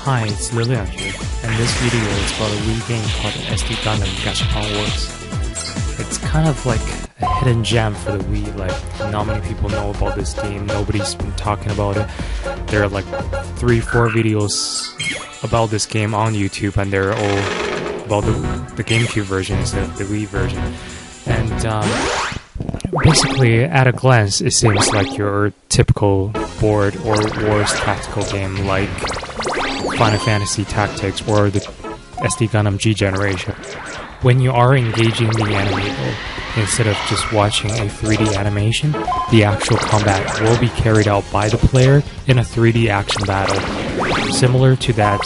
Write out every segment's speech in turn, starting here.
Hi, it's Lilian here, and this video is about a Wii game called SD Gundam Gashapon Works. It's kind of like a hidden gem for the Wii, like not many people know about this game, nobody's been talking about it. There are like 3-4 videos about this game on YouTube, and they're all about the GameCube version instead of the Wii version. And basically, at a glance, it seems like your typical board or wars tactical game like Final Fantasy Tactics or the SD Gundam G Generation. When you are engaging the enemy, though, instead of just watching a 3D animation, the actual combat will be carried out by the player in a 3D action battle, similar to that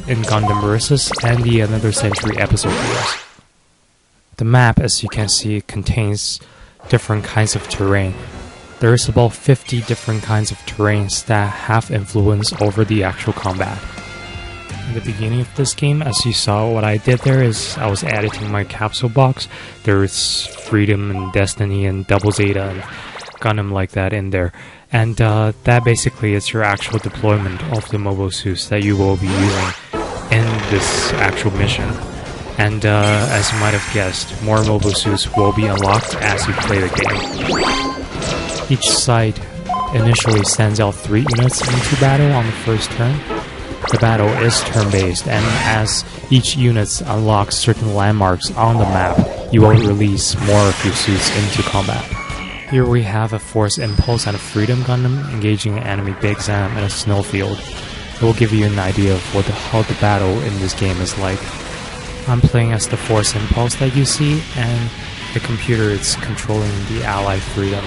in Gundam Versus and the Another Century episode games. The map, as you can see, contains different kinds of terrain. There is about 50 different kinds of terrains that have influence over the actual combat. In the beginning of this game, as you saw, what I did there is I was editing my capsule box. There's Freedom and Destiny and Double Zeta and Gundam like that in there. And that basically is your actual deployment of the mobile suits that you will be using in this actual mission. And as you might have guessed, more mobile suits will be unlocked as you play the game. Each side initially sends out 3 units into battle on the first turn. The battle is turn-based, and as each unit unlocks certain landmarks on the map, you will release more of your suits into combat. Here we have a Force Impulse and a Freedom Gundam engaging an enemy Byg Zams in a snowfield. It will give you an idea of how the battle in this game is like. I'm playing as the Force Impulse that you see, and the computer is controlling the ally Freedom.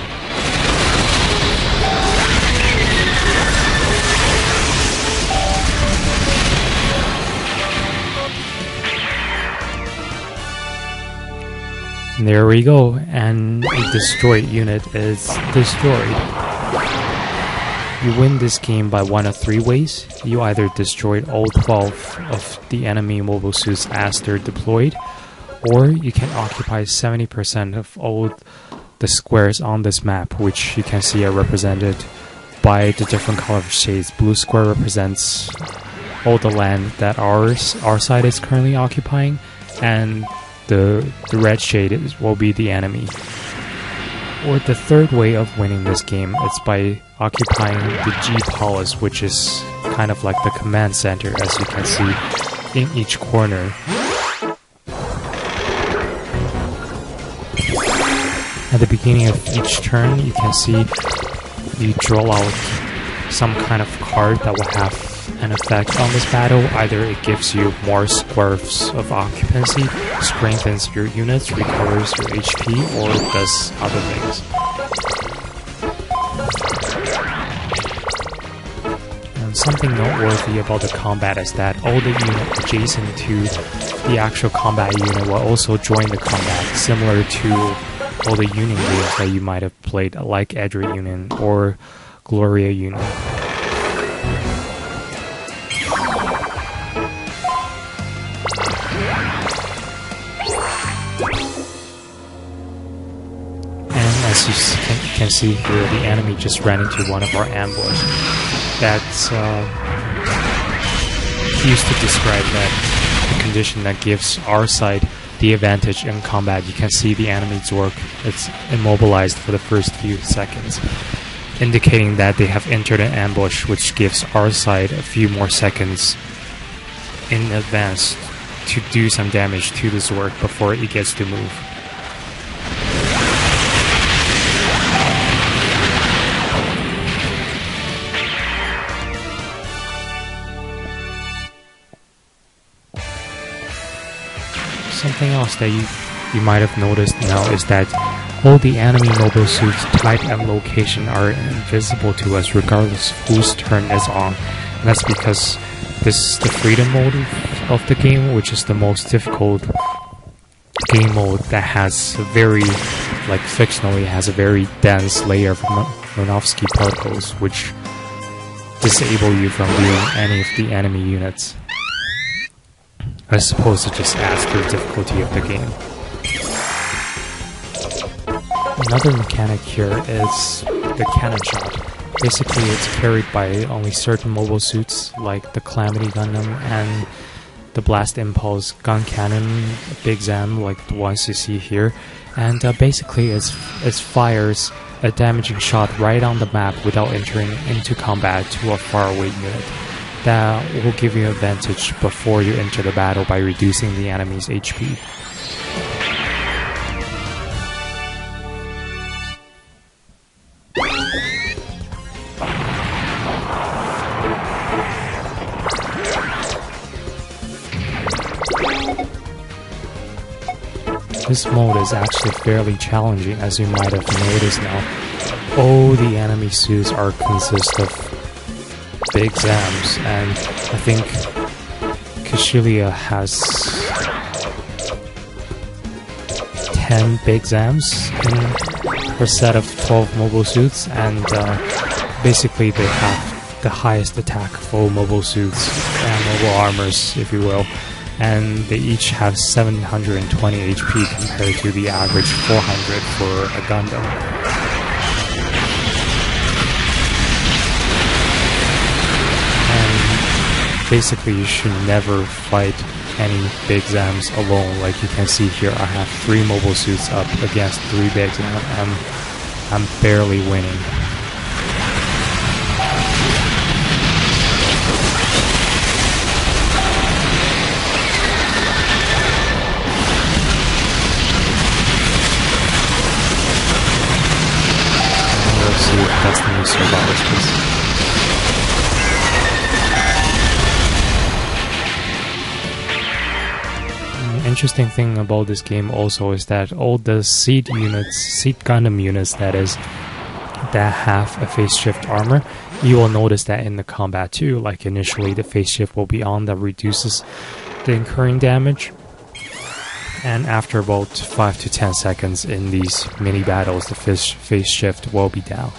There we go, and a destroyed unit is destroyed. You win this game by one of 3 ways. You either destroyed all 12 of the enemy mobile suits as they're deployed, or you can occupy 70% of all the squares on this map, which you can see are represented by the different color shades. Blue square represents all the land that our side is currently occupying, and the red shade will be the enemy. Or the third way of winning this game is by occupying the G Palace, which is kind of like the command center, as you can see in each corner. At the beginning of each turn, you can see you draw out some kind of card that will have an effect on this battle. Either it gives you more squares of occupancy, strengthens your units, recovers your HP, or does other things. And something noteworthy about the combat is that all the units adjacent to the actual combat unit will also join the combat, similar to all the Union games that you might have played, like Edra Union or Gloria Union. As you can see here, the enemy just ran into one of our ambush. That's used to describe that the condition that gives our side the advantage in combat. You can see the enemy's work. It's immobilized for the first few seconds, indicating that they have entered an ambush, which gives our side a few more seconds in advance to do some damage to this work before it gets to move. Something else that you might have noticed now is that all the enemy mobile suits type and location are invisible to us regardless of whose turn is on. And that's because this is the freedom mode of the game, which is the most difficult game mode that has a very, like fictionally, has a very dense layer of Minovsky particles, which disable you from viewing any of the enemy units. I suppose it just adds to the difficulty of the game. Another mechanic here is the cannon shot. Basically, it's carried by only certain mobile suits like the Calamity Gundam and the Blast Impulse gun cannon, Byg Zams, like the ones you see here. And basically, it fires a damaging shot right on the map without entering into combat to a faraway unit. That will give you an advantage before you enter the battle by reducing the enemy's HP. This mode is actually fairly challenging, as you might have noticed now. All the enemy suits consist of Byg Zams, and I think Kishiria has 10 Byg Zams in her set of 12 mobile suits, and basically they have the highest attack of all mobile suits and mobile armors, if you will. And they each have 720 HP compared to the average 400 for a Gundam. And basically you should never fight any Byg Zams alone. Like you can see here, I have 3 mobile suits up against 3 Byg Zams, and I'm barely winning. That's the new survival space. The interesting thing about this game also is that all the seed Gundam units that have a phase shift armor, you will notice that in the combat too. Like initially the phase shift will be on, that reduces the incurring damage. And after about 5 to 10 seconds in these mini battles, the phase shift will be down.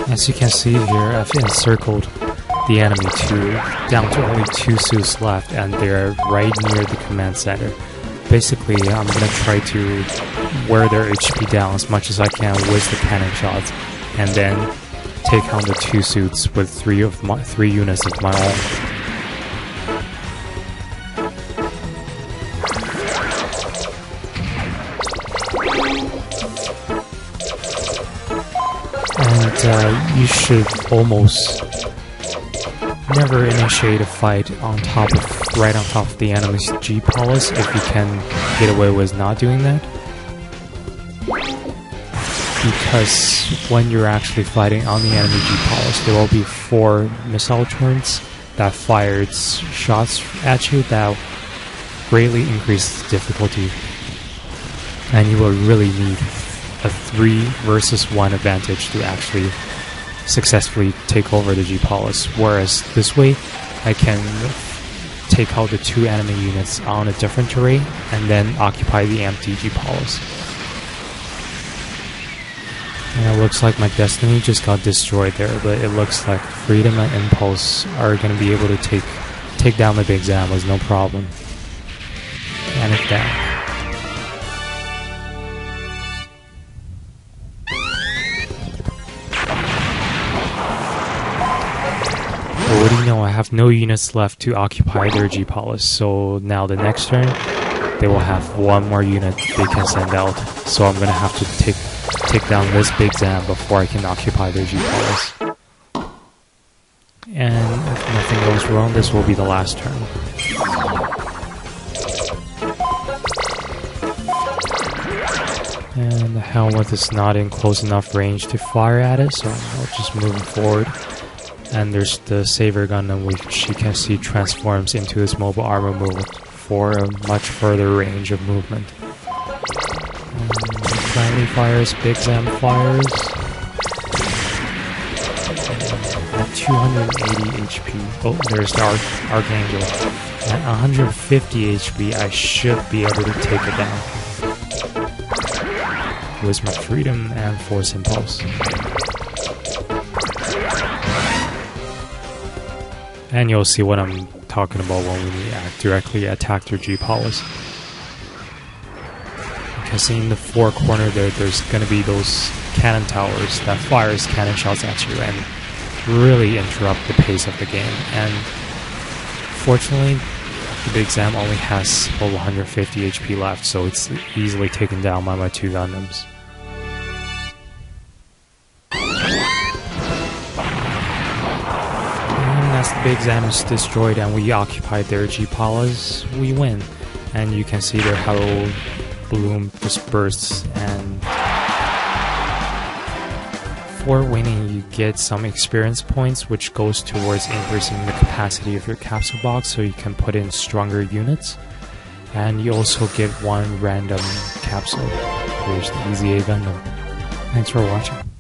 As you can see here, I've encircled the enemy down to only 2 suits left, and they're right near the command center. Basically, I'm gonna try to wear their HP down as much as I can with the cannon shots, and then take on the 2 suits with 3 units of my own. And you should almost never initiate a fight right on top of the enemy's G-Palace if you can get away with not doing that. Because when you're actually fighting on the enemy G-Palace, there will be 4 missile turrets that fired shots at you that greatly increases difficulty. And you will really need a 3 versus 1 advantage to actually successfully take over the G-Palace, whereas this way I can take out the 2 enemy units on a different terrain and then occupy the empty G-Palace. And it looks like my Destiny just got destroyed there, but it looks like Freedom and Impulse are going to be able to take down the Byg Zams with no problem. And it's down. What do you know, I have no units left to occupy their G-Palace, so now the next turn, they will have 1 more unit they can send out, so I'm gonna have to take down this Byg Zam before I can occupy their G-Palace. And if nothing goes wrong, this will be the last turn. And the helmet is not in close enough range to fire at it, so I'll just move forward. And there's the Saber Gundam, which you can see transforms into his mobile armor mode for a much further range of movement. Calamity fires, Byg Zam fires. At 280 HP. Oh, there's the Archangel. At 150 HP, I should be able to take it down with my Freedom and Force Impulse. And you'll see what I'm talking about when we directly attack their G-Polis. You can see in the fore corner there's going to be those cannon towers that fires cannon shots at you and really interrupt the pace of the game. And fortunately, the Byg Zam only has about 150 HP left, so it's easily taken down by my 2 Gundams. And as the Byg Zam is destroyed and we occupied their G-Polis, we win. And you can see their hello bloom just bursts, and for winning you get some experience points, which goes towards increasing the capacity of your capsule box so you can put in stronger units. And you also get 1 random capsule. Here's the EZA Gundam. Thanks for watching.